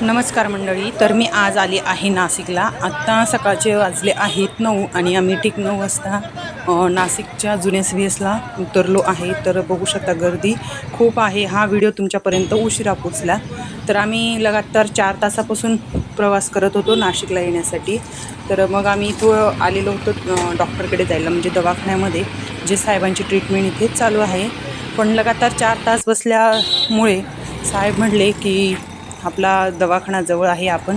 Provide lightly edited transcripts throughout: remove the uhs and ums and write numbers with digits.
नमस्कार मंडळी. तर मी आज आले आहे नाशिकला. आत्ता सकाळचे वाजले आहेत 9 आणि आम्ही ठीक 9 वाजता नाशिकच्या जुन्या CVSला उतरलो आहे. तर बघू शकता गर्दी खूप आहे. हा व्हिडिओ तुमच्यापर्यंत उशिरा पोचला. तर आम्ही लगातार 4 तासापासून प्रवास करत होतो नाशिकला येण्यासाठी. तर मग आम्ही इथं आलेलो होतो डॉक्टरकडे जायला, म्हणजे दवाखान्यामध्ये जे साहेबांची ट्रीटमेंट इथे चालू आहे. पण लगातार 4 तास बसल्यामुळे साहेब म्हणले की आपला दवाखाना जवळ आहे, आपण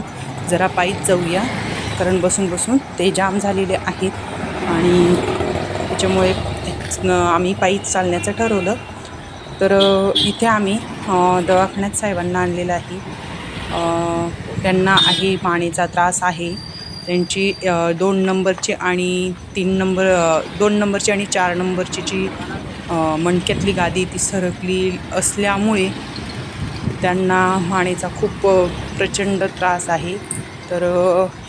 जरा पायीच जाऊया, कारण बसून बसून ते जाम झालेले आहेत आणि त्याच्यामुळे आम्ही पायीच चालण्याचं ठरवलं. तर इथे आम्ही दवाखान्यात साहेबांना आणलेलं आहे. त्यांना आहे मानेचा त्रास आहे. त्यांची 2 नंबरची आणि 3 नंबर 2 नंबरची आणि 4 नंबरची जी मणक्यातली गादी ती सरकली असल्यामुळे त्यांना मानेचा खूप प्रचंड त्रास आहे. तर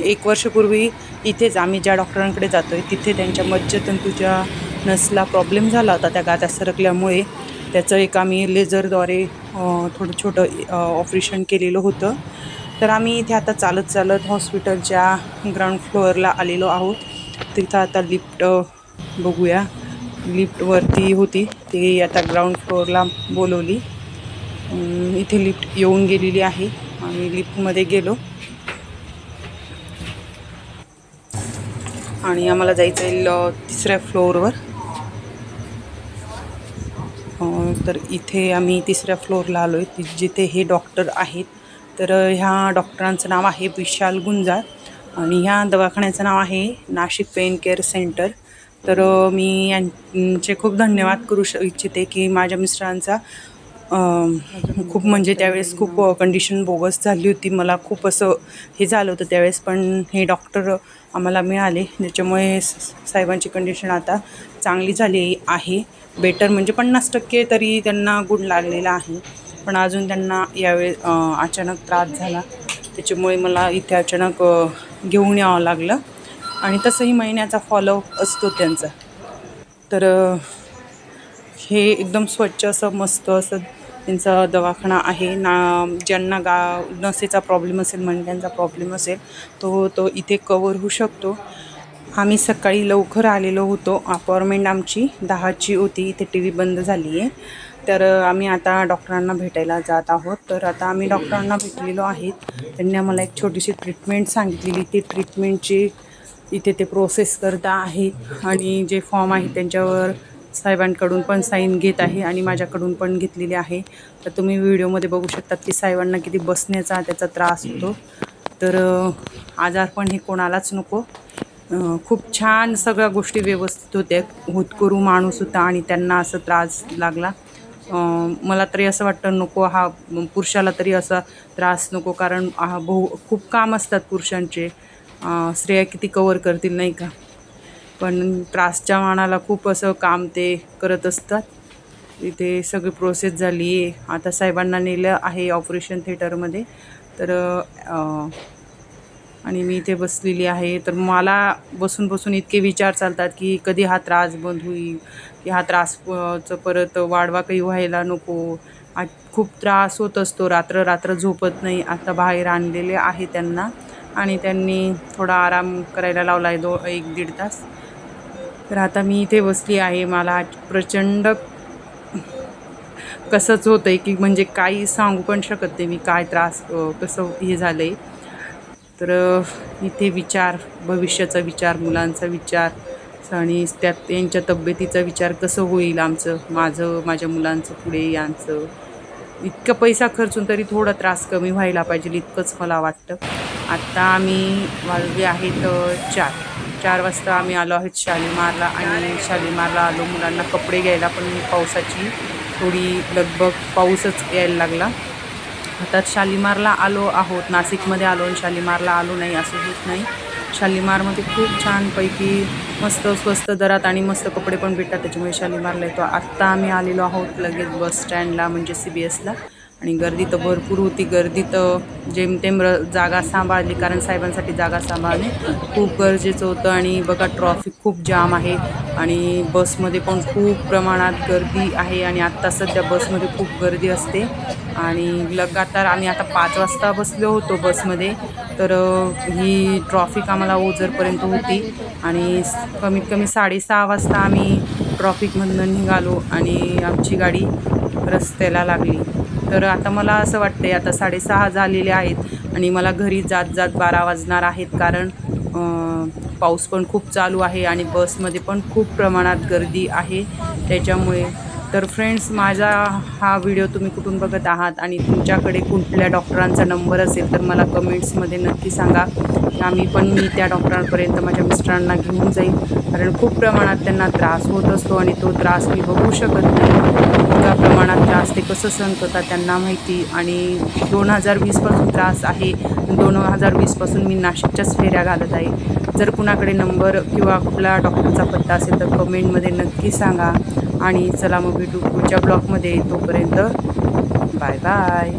1 वर्षापूर्वी इथेच आम्ही ज्या डॉक्टरांकडे जातो आहे तिथे त्यांच्या मज्जातंतूच्या नसला प्रॉब्लेम झाला होता त्या गाद्या सरकल्यामुळे. त्याचं एक आम्ही लेझरद्वारे थोडं छोटं ऑपरेशन केलेलं होतं. तर आम्ही इथे आता चालत चालत हॉस्पिटलच्या ग्राउंड फ्लोअरला आलेलो आहोत. तिथं आता लिफ्ट बघूया. लिफ्टवरती होती ती आता ग्राउंड फ्लोअरला बोलवली. इथे लिफ्ट येऊन गेलेली आहे. आम्ही लिफ्टमध्ये गेलो आणि आम्हाला जायचं आहे 3ऱ्या फ्लोअरवर. तर इथे आम्ही 3ऱ्या फ्लोअरला आलो आहे जिथे हे डॉक्टर आहेत. तर ह्या डॉक्टरांचं नाव आहे विशाल गुंजाळ आणि ह्या दवाखान्याचं नाव आहे नाशिक पेन केअर सेंटर. तर मी यांचे खूप धन्यवाद करू इच्छिते की माझ्या मिस्टरांचा खूप म्हणजे त्यावेळेस खूप कंडिशन बोगस झाली होती. मला खूप असं हे झालं होतं त्यावेळेस, पण हे डॉक्टर आम्हाला मिळाले ज्याच्यामुळे साहेबांची कंडिशन आता चांगली झाली आहे. बेटर म्हणजे 50% तरी त्यांना गुण लागलेला आहे. पण अजून त्यांना यावेळी अचानक त्रास झाला, त्याच्यामुळे मला इथे अचानक घेऊन यावं लागलं. आणि तसंही महिन्याचा फॉलोअप असतो त्यांचा. तर हे एकदम स्वच्छ असं मस्त असं त्यांचा दवाखाना आहे ना. ज्यांना नसेचा प्रॉब्लेम असेल, मणक्यांचा प्रॉब्लेम असेल तो इथे कवर होऊ शकतो. आम्ही सकाळी लवकर आलेलो होतो. अपॉइंटमेंट आमची 10ची होती. इथे TV बंद झाली आहे. तर आम्ही आता डॉक्टरांना भेटायला जात आहोत. तर आता आम्ही डॉक्टरांना भेटलेलो आहेत. त्यांनी आम्हाला एक छोटीशी ट्रीटमेंट सांगितलेली. ती ट्रीटमेंटची इथे ते प्रोसेस करता आहे आणि जे फॉर्म आहे त्यांच्यावर साहेबांकडून पण साईन घेत आहे आणि माझ्याकडून पण घेतलेली आहे. तर तुम्ही व्हिडिओमध्ये बघू शकतात की साहेबांना किती बसण्याचा त्याचा त्रास होतो. तर आजारपण हे कोणालाच नको. खूप छान सगळ्या गोष्टी व्यवस्थित होत्या. होतकरू माणूस होता आणि त्यांना असं त्रास लागला. मला तरी असं वाटतं नको, हा पुरुषाला तरी असा त्रास नको, कारण खूप काम असतात पुरुषांचे. स्त्रिया किती कवर करतील नाही का, पण त्रासच्या मानाला खूप असं काम ते करत असतात. इथे सगळी प्रोसेस झाली आहे. आता साहेबांना नेलं आहे ऑपरेशन थिएटरमध्ये. तर आणि मी इथे बसलेली आहे. तर मला बसून बसून इतके विचार चालतात की कधी हा त्रास बंद होईल, की हा त्रास परत वाढवा काही व्हायला नको. खूप त्रास होत असतो, रात्र रात्र झोपत नाही. आता बाहेर आणलेले आहे त्यांना आणि त्यांनी थोडा आराम करायला लावला आहे 1-1.5 तास. तर आता मी इथे बसली आहे. मला प्रचंड कसंच होतं आहे की म्हणजे काही सांगू पण शकत नाही मी काय त्रास कसं हे झालं आहे. तर इथे विचार, भविष्याचा विचार, मुलांचा विचार आणि त्यात यांच्या तब्येतीचा विचार कसं होईल आमचं, माझ्या मुलांचं पुढे यांचं. इतका पैसा खर्चून तरी थोडा त्रास कमी व्हायला पाहिजे इतकंच मला वाटतं. आत्ता आम्ही वाजले आहेत 4 वाजता आम्ही आलो आहोत शालीमारला आणि शालीमारला आलो मुलांना कपडे घ्यायला, पण पावसाची थोडी लगबग, पाऊसच यायला लागला. आता शालीमारला आलो आहोत. नाशिकमध्ये आलो आणि शालीमारला आलो नाही असं होत नाही. शालीमारमध्ये खूप छानपैकी मस्त स्वस्त दरात आणि मस्त कपडे पण भेटतात, त्याच्यामुळे शालीमारला येतो. आत्ता आम्ही आलेलो आहोत लगेच बस स्टँडला, म्हणजे CBSला. आणि गर्दी तर भरपूर होती. गर्दी तर जेमतेम जागा सांभाळली, कारण साहेबांसाठी जागा सांभाळणे खूप गरजेचं होतं. आणि बघा ट्रॉफिक खूप जाम आहे आणि बसमध्ये पण खूप प्रमाणात गर्दी आहे. आणि आत्ता सध्या बसमध्ये खूप गर्दी असते आणि लगातार आम्ही आता 5 वाजता बसलो होतो बसमध्ये. तर ही ट्रॉफिक आम्हाला ओझरपर्यंत होती आणि कमीत कमी 6:30 वाजता आम्ही ट्रॉफिकमधनं निघालो आणि आमची गाडी रस्त्याला लागली. तर आता मला असं वाटतंय आता 6:30 झालेले आहेत आणि मला घरी जात जात 12 वाजणार आहेत, कारण पाऊस पण खूप चालू आहे आणि बसमध्ये पण खूप प्रमाणात गर्दी आहे त्याच्यामुळे. तर फ्रेंड्स, माझा हा व्हिडिओ तुम्ही कुठून बघत आहात आणि तुमच्याकडे कुठल्या डॉक्टरांचा नंबर असेल तर मला कमेंट्समध्ये नक्की सांगा. मी त्या डॉक्टरांपर्यंत माझ्या मिस्टरांना घेऊन जाईल, कारण खूप प्रमाणात त्यांना त्रास होत असतो आणि तो त्रास मी बघू शकत नाही. इतका प्रमाणात त्रास ते कसं सहन करतात त्यांना माहिती. आणि 2020पासून त्रास आहे. 2020पासून मी नाशिकच्याच फेऱ्या घालत आहे. जर कुणाकडे नंबर किंवा कुठला डॉक्टरचा पत्ता असेल तर कमेंटमध्ये नक्की सांगा. आणि चला मग भेटू पुढच्या ब्लॉगमध्ये. तोपर्यंत बाय बाय.